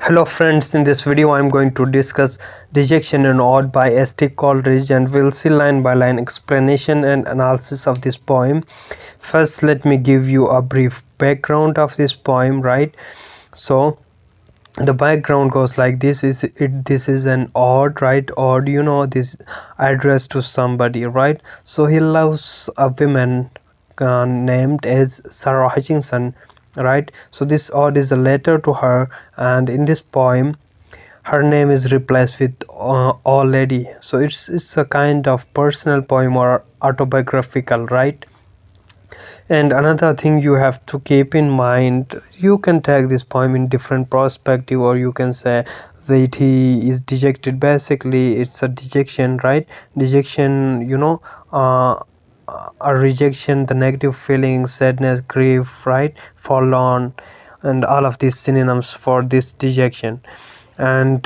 Hello friends, in this video I am going to discuss Dejection and Ode by S.T. Coleridge, and we'll see line by line explanation and analysis of this poem. First, let me give you a brief background of this poem, right? So the background goes like this. This is an ode, right? Ode, this address to somebody, right? So he loves a woman named as Sarah Hutchinson, right? So this ode is a letter to her, and in this poem her name is replaced with "O Lady." So it's a kind of personal poem or autobiographical, right? And another thing you have to keep in mind, you can take this poem in different perspective, or you can say that he is dejected. Basically it's a dejection, right? Dejection, a rejection, the negative feelings, sadness, grief, right? Forlorn, and all of these synonyms for this dejection. And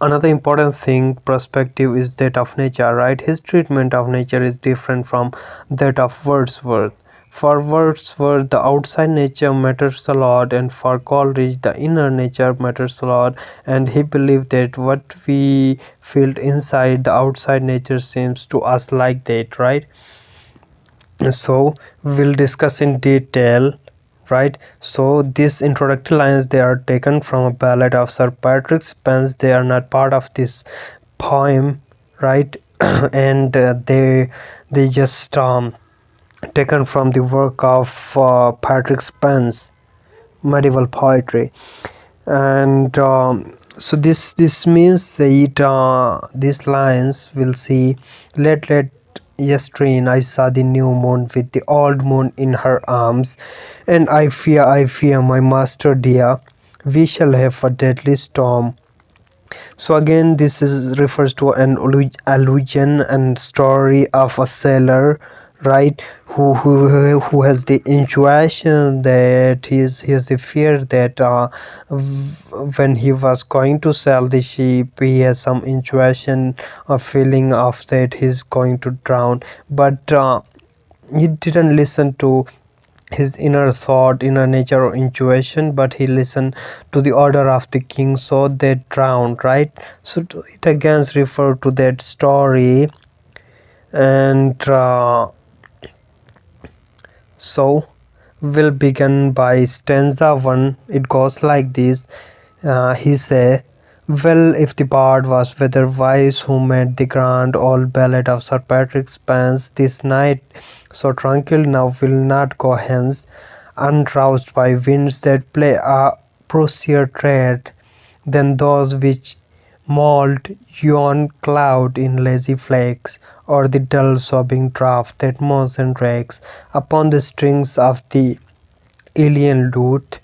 another important thing, perspective, is that of nature, right? His treatment of nature is different from that of Wordsworth. For Wordsworth, the outside nature matters a lot, and for Coleridge, the inner nature matters a lot. And he believed that what we feel inside, the outside nature seems to us like that, right? So we'll discuss in detail, right? So these introductory lines, they are taken from a ballad of Sir Patrick Spence. They are not part of this poem, right? And they just taken from the work of Patrick Spence, medieval poetry. And so this means that these lines will see, let yestreen I saw the new moon with the old moon in her arms, and I fear my master dear, we shall have a deadly storm. So again, this is refers to an allusion and story of a sailor, right? Who has the intuition that he has the fear that when he was going to sail the ship, he has some intuition, a feeling of that he's going to drown, but he didn't listen to his inner thought, inner nature, or intuition, but he listened to the order of the king, so they drowned, right? So it again refer to that story. And so we'll begin by stanza 1. It goes like this. He say, well, if the bard was weather-wise who made the grand old ballad of Sir Patrick Spence, this night so tranquil now will not go hence, unroused by winds that play a prosier tread than those which mould yon cloud in lazy flakes, or the dull sobbing draught that moans and rakes upon the strings of the alien lute,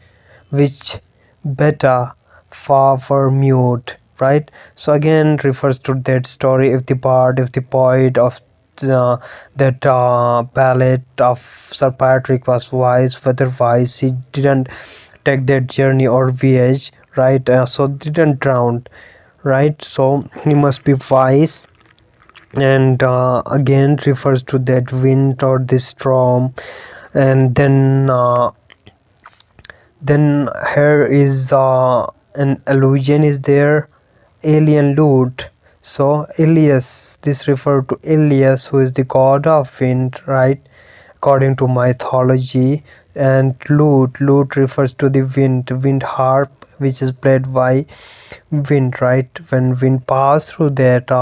which better far were mute, right? So again refers to that story. If the bard, if the poet of that ballad of Sir Patrick was wise, weather-wise, he didn't take that journey or voyage, right? So didn't drown, right? So he must be wise. And again refers to that wind or the storm. And then here is an allusion is there, alien lute. So Elias, this refer to Elias, who is the god of wind, right, according to mythology. And lute refers to the wind harp, which is played by wind, right? When wind pass through that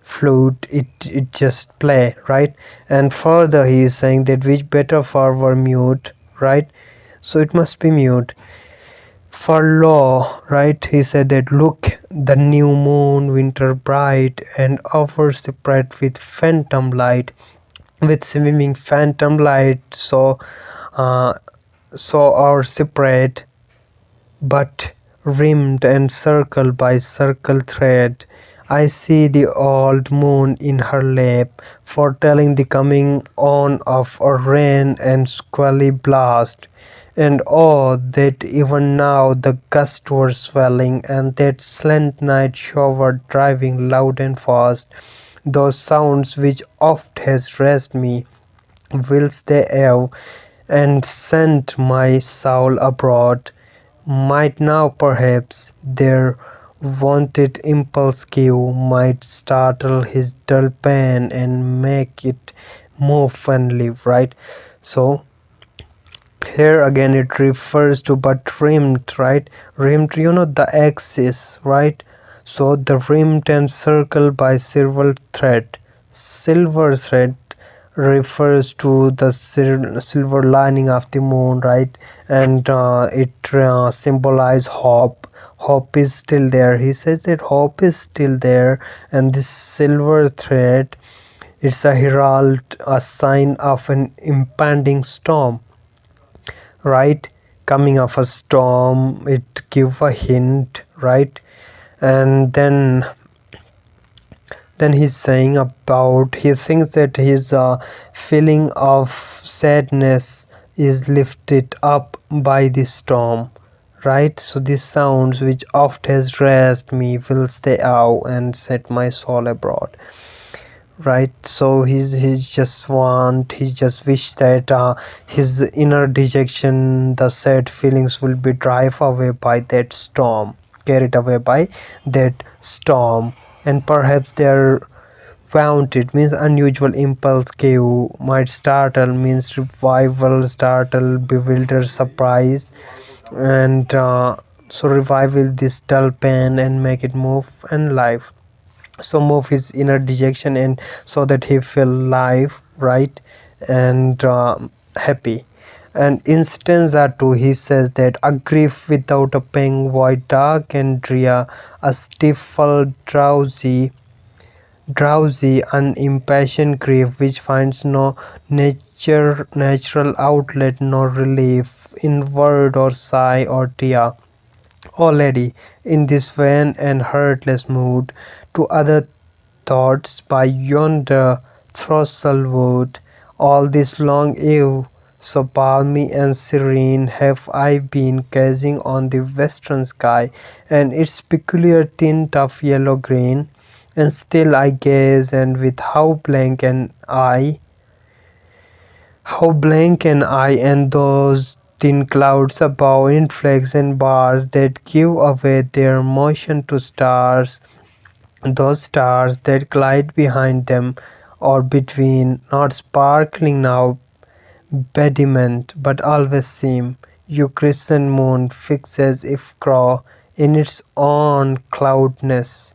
flute, it just play, right? And further he is saying that which better far were mute, right? So it must be mute. For law, right? He said that look, the new moon, winter bright, and offers spread with phantom light, with swimming phantom light. So our separate, but rimmed and circled by circle thread. I see the old moon in her lap, foretelling the coming on of a rain and squally blast. And oh, that even now the gusts were swelling, and that slant night shower driving loud and fast, those sounds which oft has raised me, whilst they have and sent my soul abroad, might now perhaps their wanted impulse give, might startle his dull pen and make it move funly, right? So here again it refers to but rimmed, right? Rimmed, the axis, right? So the rimmed and circled by silver thread refers to the silver lining of the moon, right? And it symbolizes hope is still there. He says that hope is still there, and this silver thread, it's a herald, a sign of an impending storm, right? Coming of a storm, it give a hint, right? And then he's saying about, he thinks that his feeling of sadness is lifted up by the storm, right? So these sounds which oft has raised me will stay out and set my soul abroad, right? So he just wish that his inner dejection, the sad feelings will be drive away by that storm, carried away by that storm. And perhaps their wanted means unusual impulse gave, might startle means revival, startle, bewilder, surprise. And so revival this dull pain and make it move and live, so move his inner dejection, and so that he feel live, right? And happy. And in stanza 2 he says that a grief without a pang, void dark and drear, a stifled drowsy unimpassioned grief which finds no natural outlet nor relief in word or sigh or tear. Already in this vain and heartless mood, to other thoughts by yonder throstle wood, all this long eve, so balmy and serene, have I been gazing on the western sky and its peculiar tint of yellow-green, and still I gaze, and with how blank an eye, and those thin clouds above in flecks and bars that give away their motion to stars, those stars that glide behind them or between, not sparkling now bediment, but always seem, you crescent moon, fixed as if crow in its own cloudless,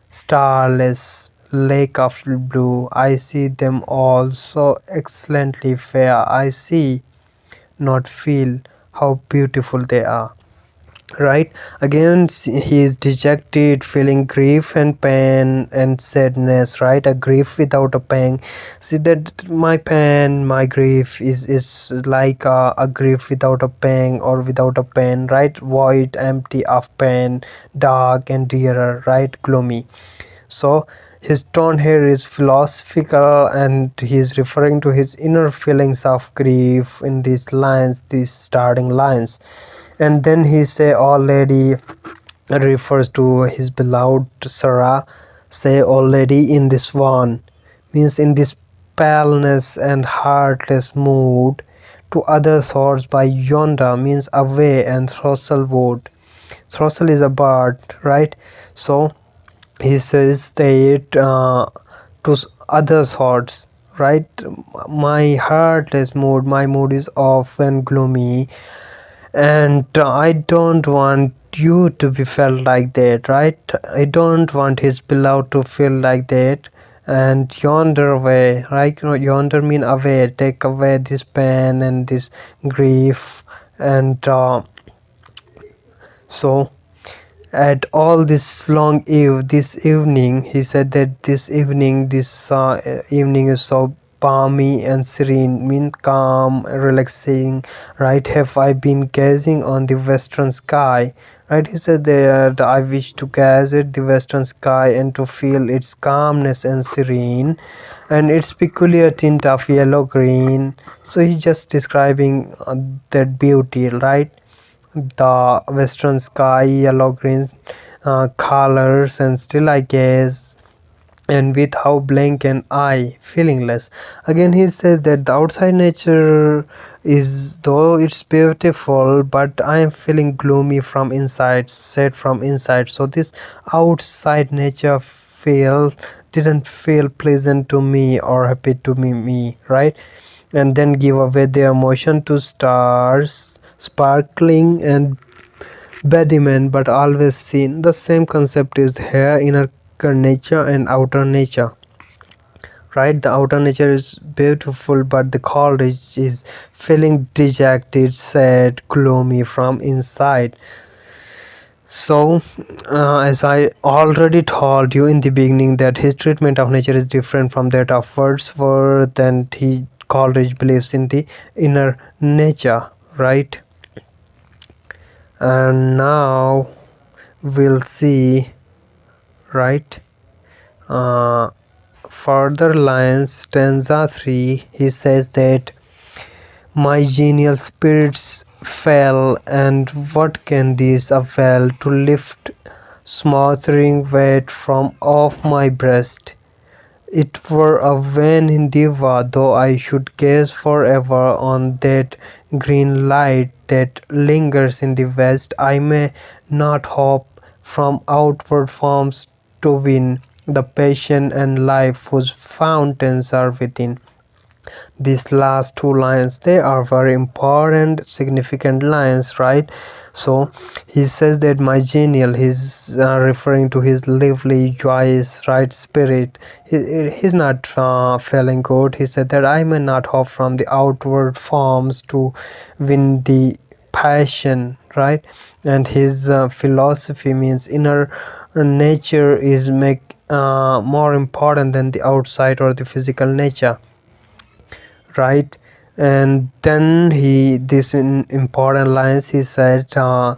starless lake of blue. I see them all so excellently fair. I see, not feel, how beautiful they are. Right? Again, he is dejected, feeling grief and pain and sadness, right? A grief without a pang. See that my pain, my grief is like a grief without a pang or without a pain, right? Void, empty of pain, dark and drear, right? Gloomy. So his tone here is philosophical, and he is referring to his inner feelings of grief in these lines, these starting lines. And then he say already refers to his beloved Sarah, say already in this one, means in this paleness and heartless mood, to other thoughts by yonder means away, and throstle wood, throstle is a bird, right? So he says that to other thoughts, right? My heartless mood, my mood is often gloomy, and I don't want you to be felt like that, right? I don't want his beloved to feel like that. And yonder way, right? Yonder mean away, take away this pain and this grief. And so at all this long eve, this evening, he said that this evening is so balmy and serene, mean calm, relaxing, right? Have I been gazing on the western sky, right? He said that I wish to gaze at the western sky and to feel its calmness and serene and its peculiar tint of yellow green. So he's just describing that beauty, right? The western sky, yellow green colors, and still I gaze, and with how blank and I feelingless. Again he says that the outside nature is, though it's beautiful, but I am feeling gloomy from inside, sad from inside. So this outside nature feel didn't feel pleasant to me or happy to me, right? And then give away their motion to stars sparkling and Badiment, but always seen. The same concept is here: inner nature and outer nature. Right? The outer nature is beautiful, but the Coleridge is feeling dejected, sad, gloomy from inside. So, as I already told you in the beginning, that his treatment of nature is different from that of Wordsworth, and he Coleridge believes in the inner nature, right? And now we'll see, right? uh, Further lines, stanza 3, he says that my genial spirits fell, and what can these avail to lift smothering weight from off my breast? It were a vain endeavour, though I should gaze forever on that green light that lingers in the west. I may not hope from outward forms to win the passion and life whose fountains are within. These last two lines, they are very important, significant lines, right? So he says that my genial, he's referring to his lively, joyous, right spirit. He's not feeling good. He said that I may not hope from the outward forms to win the passion, right? And his philosophy means inner nature is make more important than the outside or the physical nature, right? And then he, this in important lines, he said uh,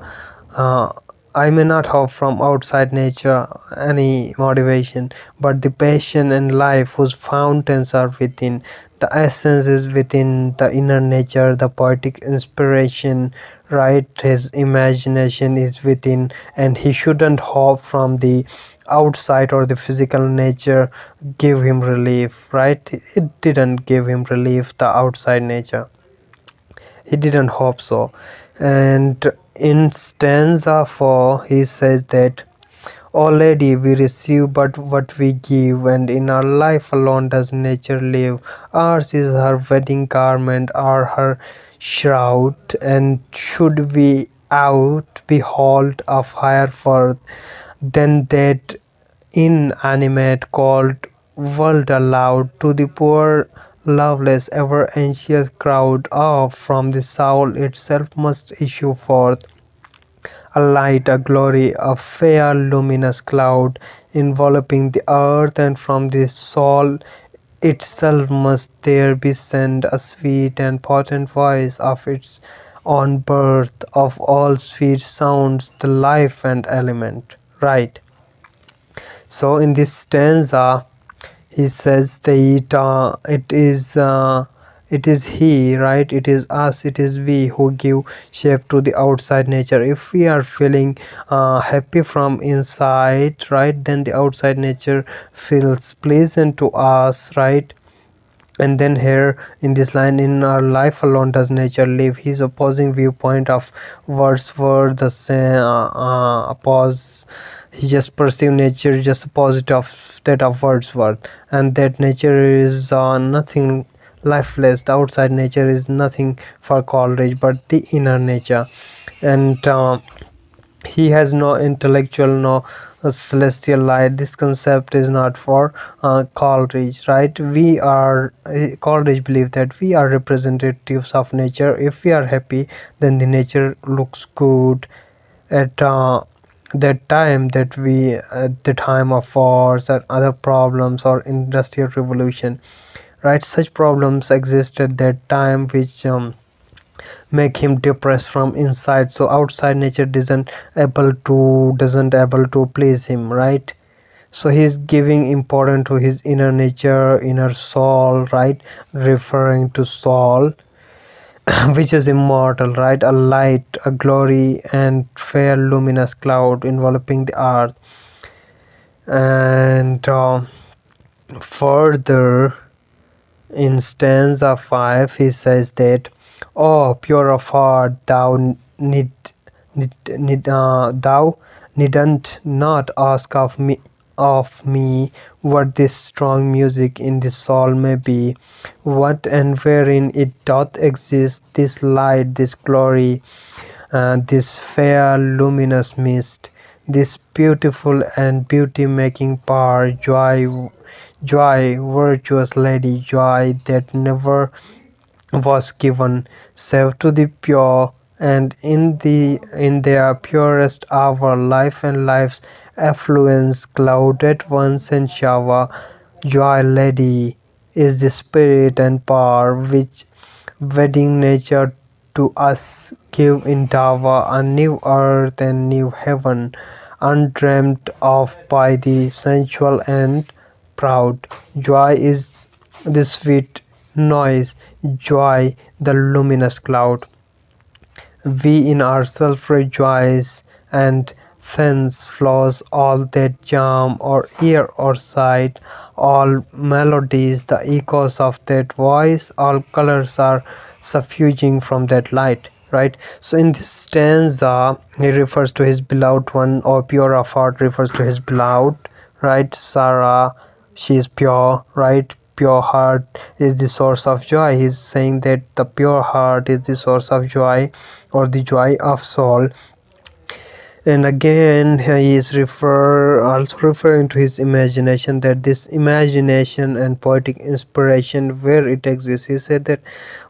I may not hope from outside nature any motivation, but the passion and life whose fountains are within. The essence is within the inner nature, the poetic inspiration, right? His imagination is within, and he shouldn't hope from the outside or the physical nature give him relief, right? It didn't give him relief, the outside nature. He didn't hope so. And in stanza 4, he says that O lady, we receive but what we give, and in our life alone does nature live. Ours is her wedding garment or her shroud, and should we out behold of higher worth than that inanimate called world aloud, to the poor loveless ever anxious crowd, from the soul itself must issue forth a light, a glory, a fair luminous cloud enveloping the earth, and from the soul itself must there be sent a sweet and potent voice of its own birth, of all sweet sounds the life and element, right? So in this stanza he says that it is he, right? It is us, it is we who give shape to the outside nature. If we are feeling happy from inside, right, then the outside nature feels pleasant to us, right? And then here in this line, in our life alone does nature live, his opposing viewpoint of Wordsworth, the same oppose, he just perceive nature just opposite of that of Wordsworth, and that nature is nothing, lifeless. The outside nature is nothing for Coleridge but the inner nature. And he has no intellectual, no celestial light. This concept is not for Coleridge, right? We are Coleridge believe that we are representatives of nature. If we are happy, then the nature looks good. At that time, that we at the time of wars or other problems or industrial revolution, right? Such problems exist at that time, which make him depressed from inside. So outside nature doesn't able to please him, right? So he's giving important to his inner nature, inner soul, right? Referring to soul which is immortal, right? A light, a glory, and fair luminous cloud enveloping the earth. And Further, in stanza 5, he says that, "Oh, pure of heart, thou needn't not ask of me what this strong music in the soul may be, what and wherein it doth exist, this light, this glory, this fair luminous mist, this beautiful and beauty-making power, joy, virtuous lady, joy that never was given save to the pure, and in their purest hour, life and life's affluence clouded once and shower. Joy, lady, is the spirit and power which wedding nature to us give in dower, a new earth and new heaven, undreamt of by the sensual and proud. Joy is the sweet noise, joy the luminous cloud. We in ourselves rejoice, and thence flows all that charm or ear or sight, all melodies, the echoes of that voice, all colors are suffusing from that light. Right? So in this stanza, he refers to his beloved one, or pure of heart refers to his beloved, right? Sarah, she is pure, right? Pure heart is the source of joy. He's saying that the pure heart is the source of joy, or the joy of soul. And again, he is also referring to his imagination, that this imagination and poetic inspiration, where it exists. He said that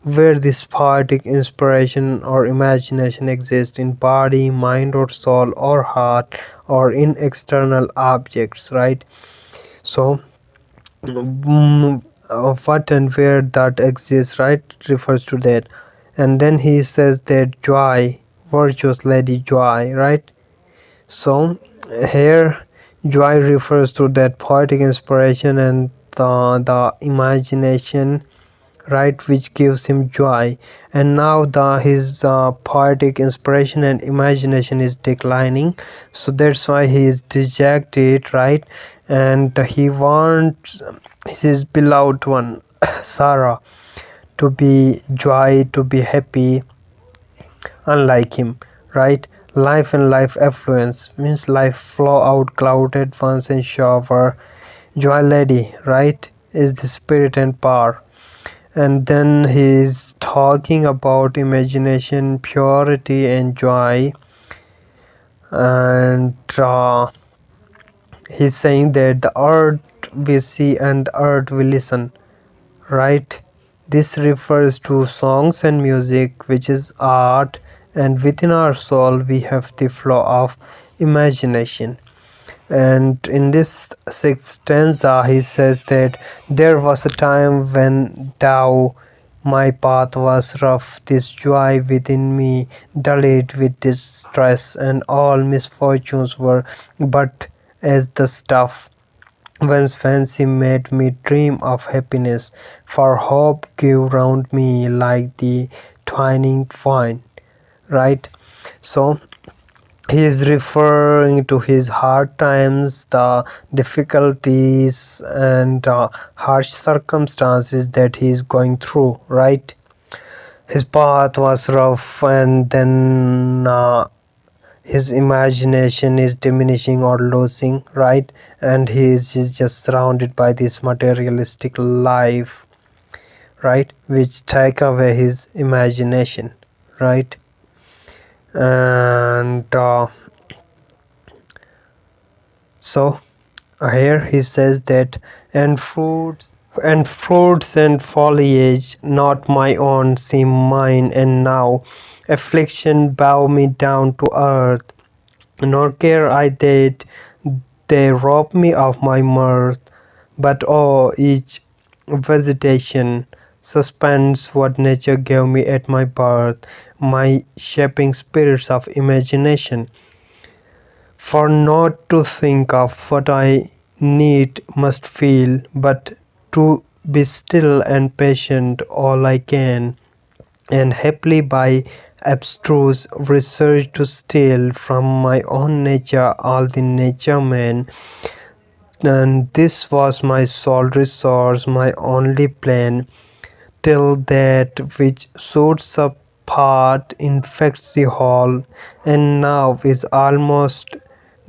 where this poetic inspiration or imagination exists, in body, mind, or soul, or heart, or in external objects, right? So what and where that exists, right, refers to that. And then he says that joy, virtuous lady, joy, right? So here joy refers to that poetic inspiration and the imagination, right, which gives him joy. And now his poetic inspiration and imagination is declining, so that's why he is dejected, right? And he wants his beloved one Sarah to be joy, to be happy, unlike him, right? Life and life affluence means life flow out clouded once and shower. Joy, lady, right, is the spirit and power. And then he's talking about imagination, purity, and joy. And he's saying that the earth we see and the earth we listen, right? This refers to songs and music, which is art, and within our soul we have the flow of imagination. And in this sixth stanza, he says that there was a time when thou, my path was rough, this joy within me dulled with distress, and all misfortunes were but as the stuff whence fancy made me dream of happiness, for hope grew round me like the twining vine. Right? So he is referring to his hard times, the difficulties, and harsh circumstances that he is going through, right? His path was rough, and then his imagination is diminishing or losing, right? And he is just surrounded by this materialistic life, right, which take away his imagination, right? And so here he says that, and fruits and foliage not my own seem mine, and now affliction bow me down to earth, nor care I that they rob me of my mirth, but oh, each vegetation suspends what nature gave me at my birth, my shaping spirits of imagination. For not to think of what I need must feel, but to be still and patient all I can, and happily by abstruse research to steal from my own nature all the nature man and this was my sole resource, my only plan, till that which suits a part infects the whole, and now is almost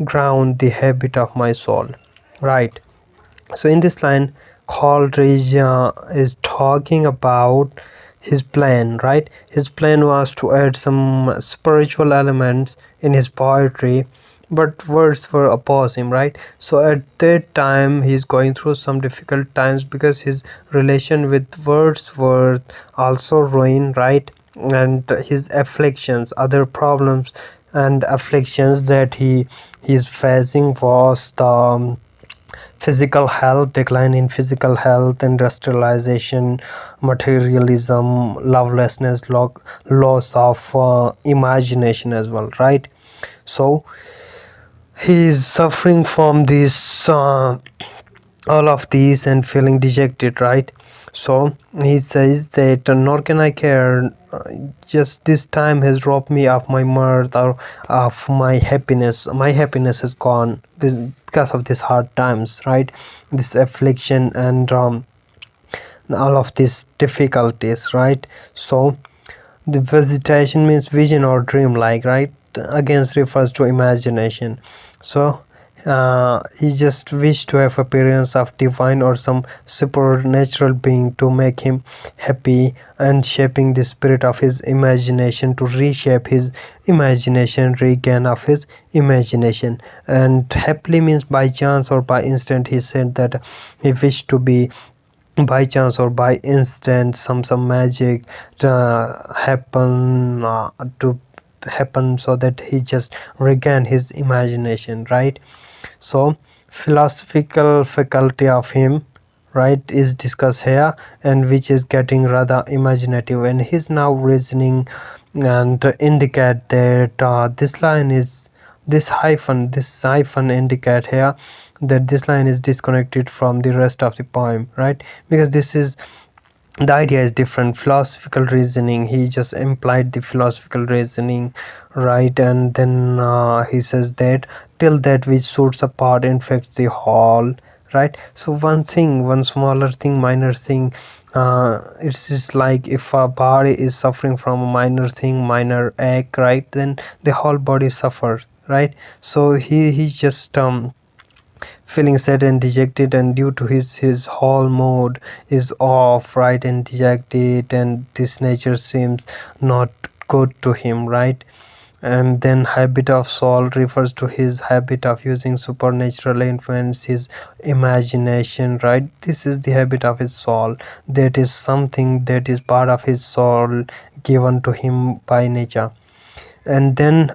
ground the habit of my soul. Right. So in this line, Coleridge is talking about his plan, right? His plan was to add some spiritual elements in his poetry, but words were opposing, right? So at that time he's going through some difficult times because his relation with Wordsworth also ruined, right? And his afflictions, other problems and afflictions that he is facing was the physical health, decline in physical health, industrialization, materialism, lovelessness, loss of imagination as well, right? So he is suffering from this all of these and feeling dejected, right? So he says that nor can I care, just this time has robbed me of my mirth or of my happiness is gone because of these hard times, right? This affliction and all of these difficulties, right? So the visitation means vision or dream like, right? Against refers to imagination. So he just wished to have appearance of divine or some supernatural being to make him happy, and shaping the spirit of his imagination to reshape his imagination, regain of his imagination. And happily means by chance or by instant. He said that he wished to be by chance or by instant, some magic happen to happen so that he just regain his imagination, right? So philosophical faculty of him, right, is discussed here, and which is getting rather imaginative, and he's now reasoning and indicate that this line is this hyphen indicate here that this line is disconnected from the rest of the poem, right? Because this is the idea is different. Philosophical reasoning, he just implied the philosophical reasoning, right? And then he says that till that which suits a part infects the whole, right? So one smaller thing, minor thing, it's just like if a body is suffering from a minor thing, minor ache, right, then the whole body suffers, right? So he just feeling sad and dejected, and due to his whole mood is off, right, and dejected, and this nature seems not good to him, right? And then habit of soul refers to his habit of using supernatural influence, his imagination, right? This is the habit of his soul, that is something that is part of his soul given to him by nature. And then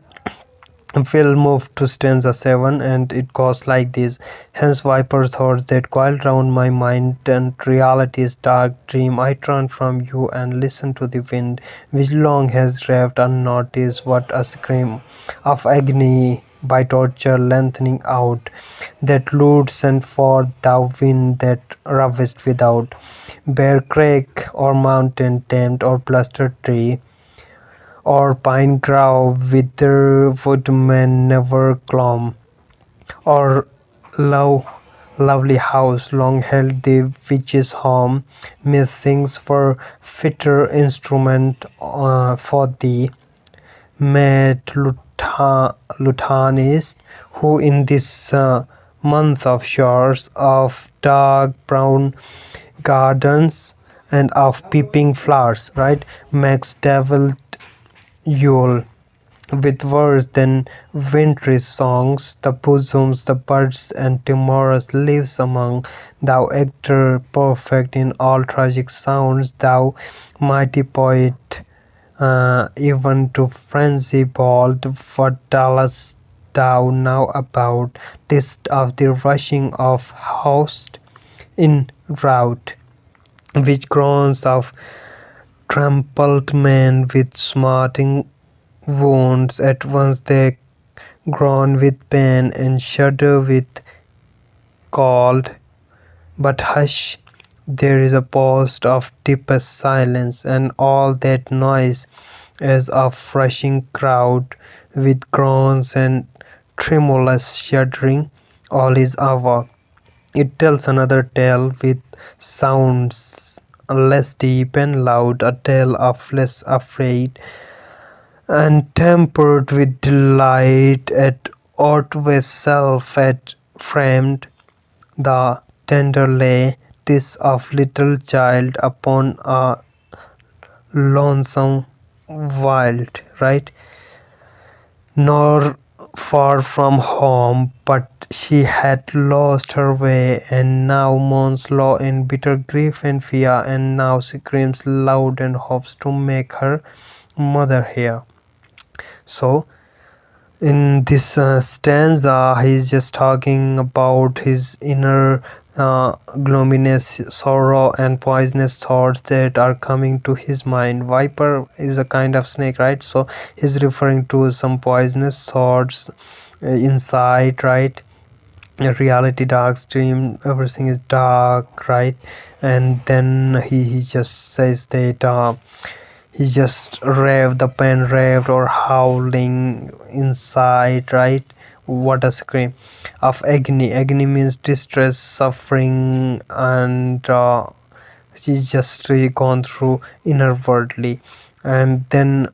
we'll move to stanza 7, and it goes like this: hence viper thoughts that coil round my mind, and reality's dark dream, I turn from you and listen to the wind which long has raved unnoticed. What a scream of agony by torture lengthening out, that lute sent forth thou wind that ravaged without, bare crag or mountain tamed or blustered tree or pine grove whither woodman never clomb, or love, lovely house long held the witch's home, methinks for fitter instrument for thee, met Lutanist, who in this month of showers, of dark brown gardens, and of peeping flowers, right, makes devil Yule with worse than wintry songs, the bosoms, the birds, and timorous leaves among. Thou actor perfect in all tragic sounds, thou mighty poet, even to frenzy bold, what tellest thou now about this of the rushing of host in rout, which groans of trampled men with smarting wounds, at once they groan with pain and shudder with cold. But hush, there is a post of deepest silence, and all that noise as of rushing crowd, with groans and tremulous shuddering, all is over. It tells another tale with sounds less deep and loud, a tale of less afraid and tempered with delight at Otway's self had framed the tender lay this of little child upon a lonesome wild, right? Nor far from home, but she had lost her way, and now mourns low in bitter grief and fear, and now screams loud and hopes to make her mother hear. So, in this stanza, he's just talking about his inner gloominess, sorrow, and poisonous thoughts that are coming to his mind. Viper is a kind of snake, right? So he's referring to some poisonous thoughts inside, right? A reality dark stream, everything is dark, right? And then he just says that he just raved, the pen raved or howling inside, right? What a scream of agony. Agony means distress, suffering, and she's just really gone through inwardly. And then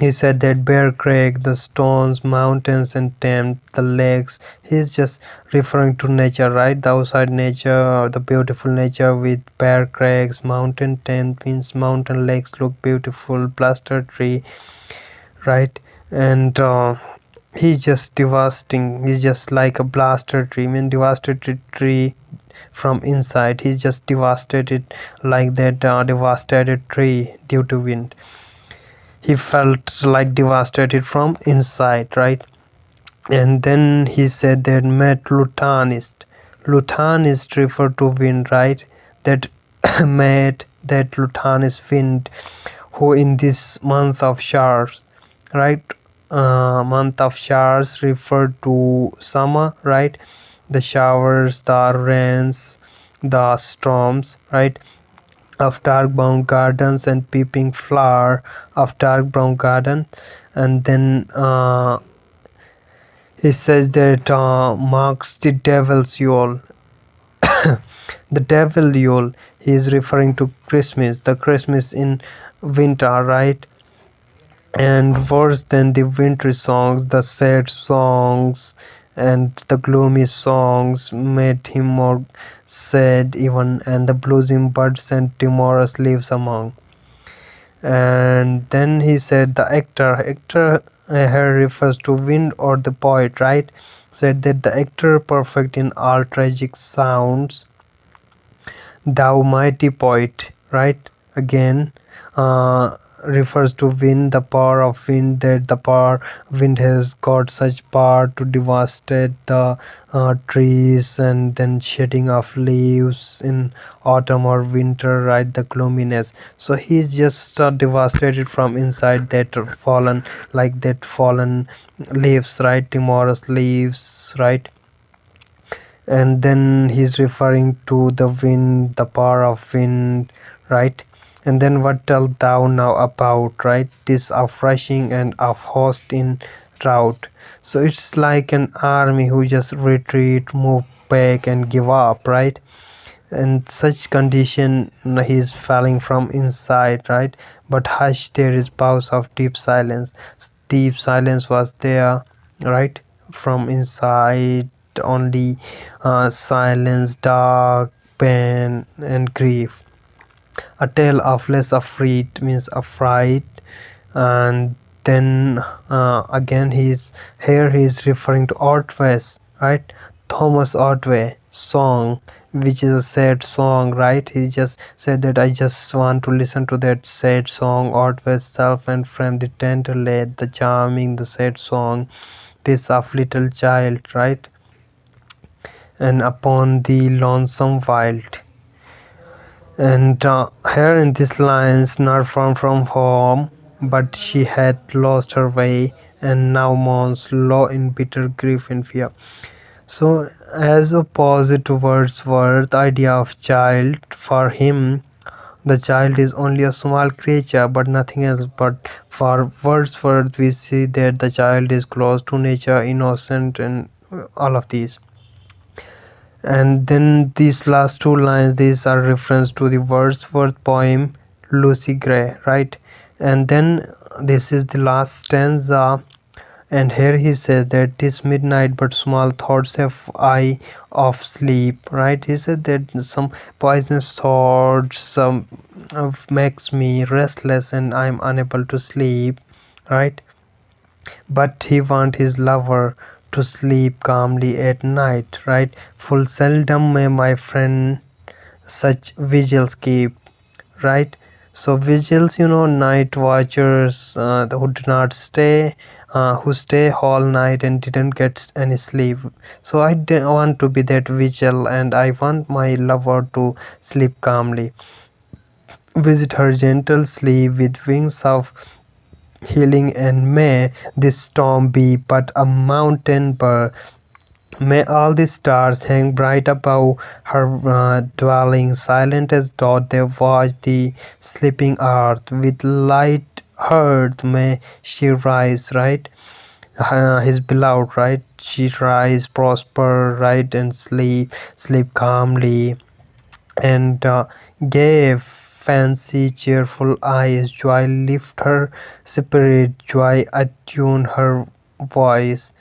he said that Bear Creek, the stones, mountains, and Thames, the lakes. He's just referring to nature, right? The outside nature, the beautiful nature with Bear Creeks, mountain Thames means mountain lakes look beautiful, plaster tree, right? And he's just devastating. He's just like a blaster tree, I mean devastated tree from inside. He's just devastated like that devastated tree due to wind. He felt like devastated from inside, right? And then he said that met Lutanist. Lutanist referred to wind, right? That met that Lutanist wind who in this month of showers, right? Month of showers referred to summer, right? The showers, the rains, the storms, right? Of dark brown gardens and peeping flower of dark brown garden. And then he says that marks the devil's yule. The devil yule, he is referring to Christmas, the Christmas in winter, right? And worse than the wintry songs, the sad songs and the gloomy songs made him more sad even, and the blooming buds and timorous leaves among. And then he said the actor here refers to wind or the poet, right? Said that the actor perfect in all tragic sounds, thou mighty poet, right? Again refers to wind, the power of wind, that the power wind has got such power to devastate the trees, and then shedding of leaves in autumn or winter, right? The gloominess. So he's just devastated from inside, that fallen, like that fallen leaves, right? Timorous leaves, right? And then he's referring to the wind, the power of wind, right? And then what tell thou now about, right? This of rushing and of host in rout. So it's like an army who just retreat, move back and give up, right? In such condition he is falling from inside, right? But hush, there is pause of deep silence. Deep silence was there, right? From inside only silence, dark, pain and grief. A tale of less afraid means afraid. And then again he's referring to Otway's, right? Thomas Otway song, which is a sad song, right? He just said that I just want to listen to that sad song, Otway's self and frame the tender lad, the charming, the sad song, this of little child, right? And upon the lonesome wild. And here in these lines, not far from home, but she had lost her way, and now mourns low in bitter grief and fear. So, as opposite to Wordsworth's idea of child, for him, the child is only a small creature, but nothing else. But for Wordsworth, we see that the child is close to nature, innocent, and all of these. And then these last two lines, these are reference to the Wordsworth poem Lucy Gray, right? And then this is the last stanza, and here he says that this midnight but small thoughts have I of sleep, right? He said that some poisonous thoughts makes me restless and I'm unable to sleep, right? But he want his lover to sleep calmly at night, right? Full seldom may my friend such vigils keep, right? So vigils, night watchers, who do not stay, who stay all night and didn't get any sleep. So I want to be that vigil, and I want my lover to sleep calmly. Visit her gentle sleep with wings of healing, and may this storm be but a mountain birth. May all the stars hang bright above her dwelling, silent as thought they watch the sleeping earth. With light heart may she rise, right? His beloved, right? She rise, prosper, right, and sleep calmly, and gave fancy cheerful eyes, joy lift her spirit, joy attune her voice.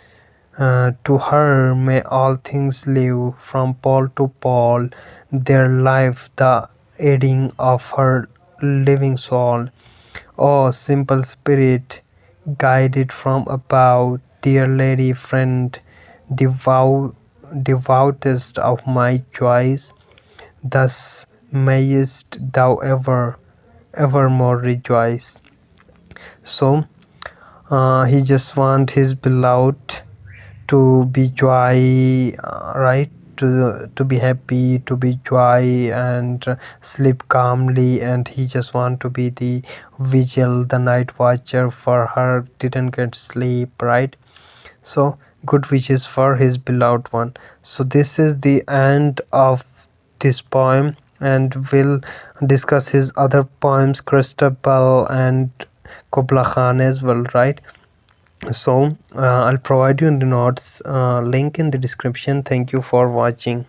To her may all things live from pole to pole, their life the aiding of her living soul. O simple spirit, guided from above, dear lady friend, devoutest of my joys, thus mayest thou evermore rejoice. So he just want his beloved to be joy, right? To be happy, to be joy, and sleep calmly, and he just want to be the vigil, the night watcher for her didn't get sleep, right? So good wishes for his beloved one. So this is the end of this poem, and we'll discuss his other poems, Christabel and Kubla Khan as well, right? So I'll provide you in the notes link in the description. Thank you for watching.